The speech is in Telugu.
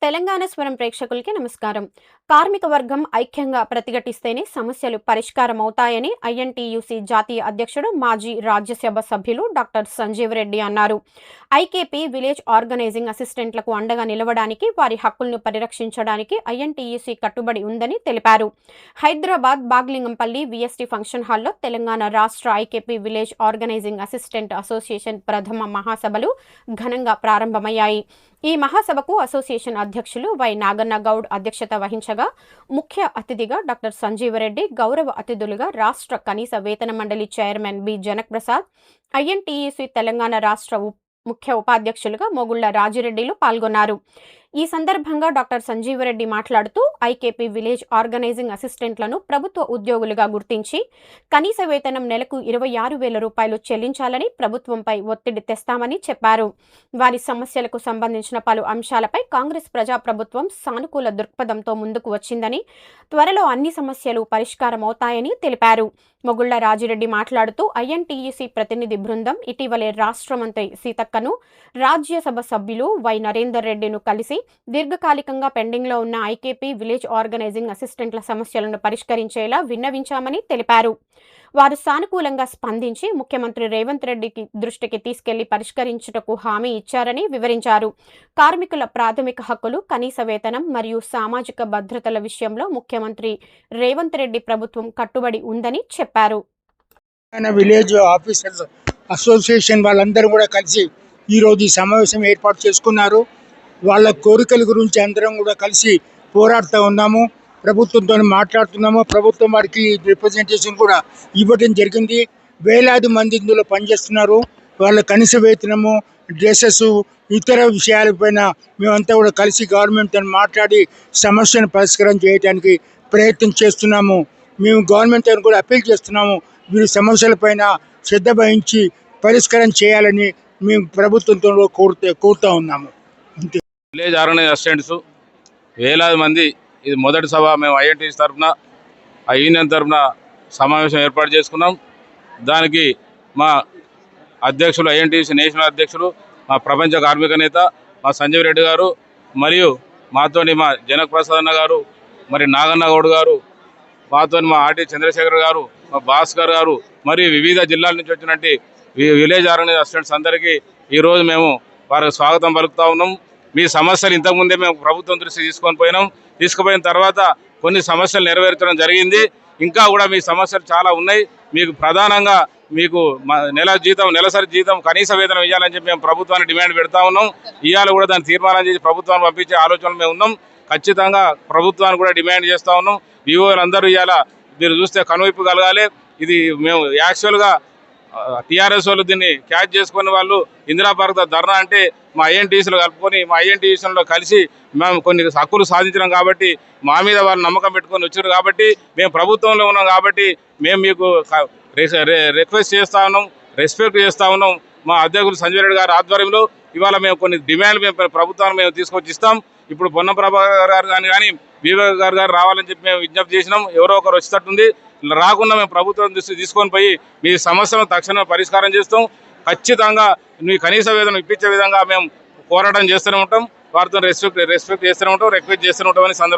తెలంగాణ స్వరం ప్రేక్షకులకి నమస్కారం. కార్మిక వర్గం ఐక్యంగా ప్రతిఘటిస్తేనే సమస్యలు పరిష్కారమవుతాయని ఐఎన్టీయూసీ జాతీయ అధ్యక్షుడు, మాజీ రాజ్యసభ సభ్యులు డాక్టర్ సంజీవ్ రెడ్డి అన్నారు. ఐకేపీ విలేజ్ ఆర్గనైజింగ్ అసిస్టెంట్లకు అండగా నిలవడానికి, వారి హక్కులను పరిరక్షించడానికి ఐఎన్టీయూసీ కట్టుబడి ఉందని తెలిపారు. హైదరాబాద్ బాగ్లింగంపల్లి విఎస్టీ ఫంక్షన్ హాల్లో తెలంగాణ రాష్ట్ర IKP village organising assistant association ప్రథమ మహాసభలు ఘనంగా ప్రారంభమయ్యాయి. ఈ మహాసభకు అసోసియేషన్ అధ్యక్షులు వై నాగన్న గౌడ్ అధ్యక్షత వహించగా, ముఖ్య అతిథిగా డాక్టర్ సంజీవరెడ్డి, గౌరవ అతిథులుగా రాష్ట్ర కనీస వేతన మండలి chairman B Janak Prasad, INTUC Telangana రాష్ట్ర ముఖ్య ఉపాధ్యక్షులుగా మొగుళ్ల రాజిరెడ్డిలు పాల్గొన్నారు. ఈ సందర్భంగా డాక్టర్ సంజీవరెడ్డి మాట్లాడుతూ, ఐకేపీ విలేజ్ ఆర్గనైజింగ్ అసిస్టెంట్లను ప్రభుత్వ ఉద్యోగులుగా గుర్తించి కనీస వేతనం నెలకు 26,000 రూపాయలు చెల్లించాలని ప్రభుత్వంపై ఒత్తిడి తెస్తామని చెప్పారు. వారి సమస్యలకు సంబంధించిన పలు అంశాలపై కాంగ్రెస్ ప్రజాప్రభుత్వం సానుకూల దృక్పథంతో ముందుకు వచ్చిందని, త్వరలో అన్ని సమస్యలు పరిష్కారమవుతాయని తెలిపారు. మొగుళ్ల రాజిరెడ్డి మాట్లాడుతూ, ఐఎన్టీయూసీ ప్రతినిధి బృందం ఇటీవలే రాష్ట్ర మంత్రి సీతక్కను, రాజ్యసభ సభ్యులు వై నరేందర్ రెడ్డిను కలిసి దీర్ఘకాలికంగా పెండింగ్లో ఉన్న ఐకేపీ విలేజ్ ఆర్గనైజింగ్ అసిస్టెంట్ల సమస్యలను పరిష్కరించేలా విన్నవించామని తెలిపారు. వారు సానుకూలంగా స్పందించి ముఖ్యమంత్రి రేవంత్ రెడ్డికి దృష్టికి తీసుకెళ్లి పరిష్కరించుటకు హామీ ఇచ్చారని వివరించారు. కార్మికుల ప్రాథమిక హక్కులు, కనీస వేతనం మరియు సామాజిక భద్రతల విషయంలో ముఖ్యమంత్రి రేవంత్ రెడ్డి ప్రభుత్వం కట్టుబడి ఉందని చెప్పారు. విలేజ్ ఆఫీసర్స్ అసోసియేషన్ వాళ్ళందరూ కూడా కలిసి ఈరోజు ఈ సమావేశం ఏర్పాటు చేసుకున్నారు. వాళ్ళ కోరికల గురించి అందరం కూడా కలిసి పోరాడుతూ ఉన్నాము, ప్రభుత్వంతో మాట్లాడుతున్నాము. ప్రభుత్వం వారికి రిప్రజెంటేషన్ కూడా ఇవ్వడం జరిగింది. వేలాది మంది ఇందులో పనిచేస్తున్నారు. వాళ్ళ కనీస వేతనము, డ్రెస్సెస్, ఇతర విషయాలపైన మేమంతా కూడా కలిసి గవర్నమెంట్తో మాట్లాడి సమస్యను పరిష్కారం చేయడానికి ప్రయత్నం చేస్తున్నాము. మేము గవర్నమెంట్ కూడా అప్పీల్ చేస్తున్నాము, వీరి సమస్యలపైన శ్రద్ధ వహించి పరిష్కారం చేయాలని మేము ప్రభుత్వంతో కోరుతూ ఉన్నాము. విలేజ్ ఆర్గనైజ్ అసిస్టెంట్స్ వేలాది మంది, ఇది మొదటి సభ మేము ఐఎన్టీసీ తరఫున, ఆ యూనియన్ తరఫున సమావేశం ఏర్పాటు చేసుకున్నాం. దానికి మా అధ్యక్షులు, ఐఎన్టీసీ నేషనల్ అధ్యక్షులు, మా ప్రపంచ కార్మిక నేత మా సంజీవ్ రెడ్డి గారు, మరియు మాతోని మా జనక్ ప్రసాద్ అన్న గారు, మరి నాగన్న గౌడ్ గారు, మాతోని మా ఆర్టీ చంద్రశేఖర్ గారు, మా భాస్కర్ గారు, మరియు వివిధ జిల్లాల నుంచి వచ్చినట్టు విలేజ్ ఆర్గనైజ్ అసిస్టెంట్స్ అందరికీ ఈరోజు మేము వారికి స్వాగతం పలుకుతా ఉన్నాం. మీ సమస్యలు ఇంతకుముందే మేము ప్రభుత్వం దృష్టి తీసుకుపోయిన తర్వాత కొన్ని సమస్యలు నెరవేర్చడం జరిగింది. ఇంకా కూడా మీ సమస్యలు చాలా ఉన్నాయి. మీకు ప్రధానంగా మీకు నెలసరి జీతం, కనీస వేతనం ఇవ్వాలని చెప్పి మేము ప్రభుత్వాన్ని డిమాండ్ పెడతా ఉన్నాం. ఇవాళ కూడా దాన్ని తీర్మానం చేసి ప్రభుత్వాన్ని పంపించే ఆలోచనలు మేము ఉన్నాం. ఖచ్చితంగా ప్రభుత్వాన్ని కూడా డిమాండ్ చేస్తూ ఉన్నాం. వివోలందరూ ఇవాళ మీరు చూస్తే కనువిప్పు కలగాలి. ఇది మేము యాక్చువల్గా టీఆర్ఎస్ వాళ్ళు దీన్ని క్యాచ్ చేసుకుని వాళ్ళు ఇందిరా పార్క్ ధర్నా అంటే మా ఐఎన్టీసీలో కలుపుకొని, మా ఐఎన్టీసీలో కలిసి మేము కొన్ని హక్కులు సాధించినాం కాబట్టి, మా మీద వాళ్ళు నమ్మకం పెట్టుకొని వచ్చారు కాబట్టి, మేము ప్రభుత్వంలో ఉన్నాం కాబట్టి మేము మీకు రిక్వెస్ట్ చేస్తూ ఉన్నాం, రెస్పెక్ట్ చేస్తూ ఉన్నాం. మా అధ్యక్షులు సంజయ్ రెడ్డి గారి ఆధ్వర్యంలో ఇవాళ మేము కొన్ని డిమాండ్లు మేము ప్రభుత్వాన్ని మేము తీసుకొచ్చి ఇస్తాం. ఇప్పుడు పొన్నం ప్రభాకర్ గారు కానీ వివేక్ గారు రావాలని చెప్పి మేము విజ్ఞప్తి చేసినాం. ఎవరో ఒకరు వచ్చేటట్టుంది. రాకుండా మేము ప్రభుత్వం దృష్టి తీసుకొని పోయి మీ సమస్యను తక్షణమే పరిష్కారం చేస్తాం. ఖచ్చితంగా మీ కనీస వేతనం ఇప్పించే విధంగా మేము పోరాటం చేస్తూనే ఉంటాం. వారితో రెస్పెక్ట్ చేస్తూనే ఉంటాం, రిక్వెస్ట్ చేస్తూనే ఉంటామని సందర్భం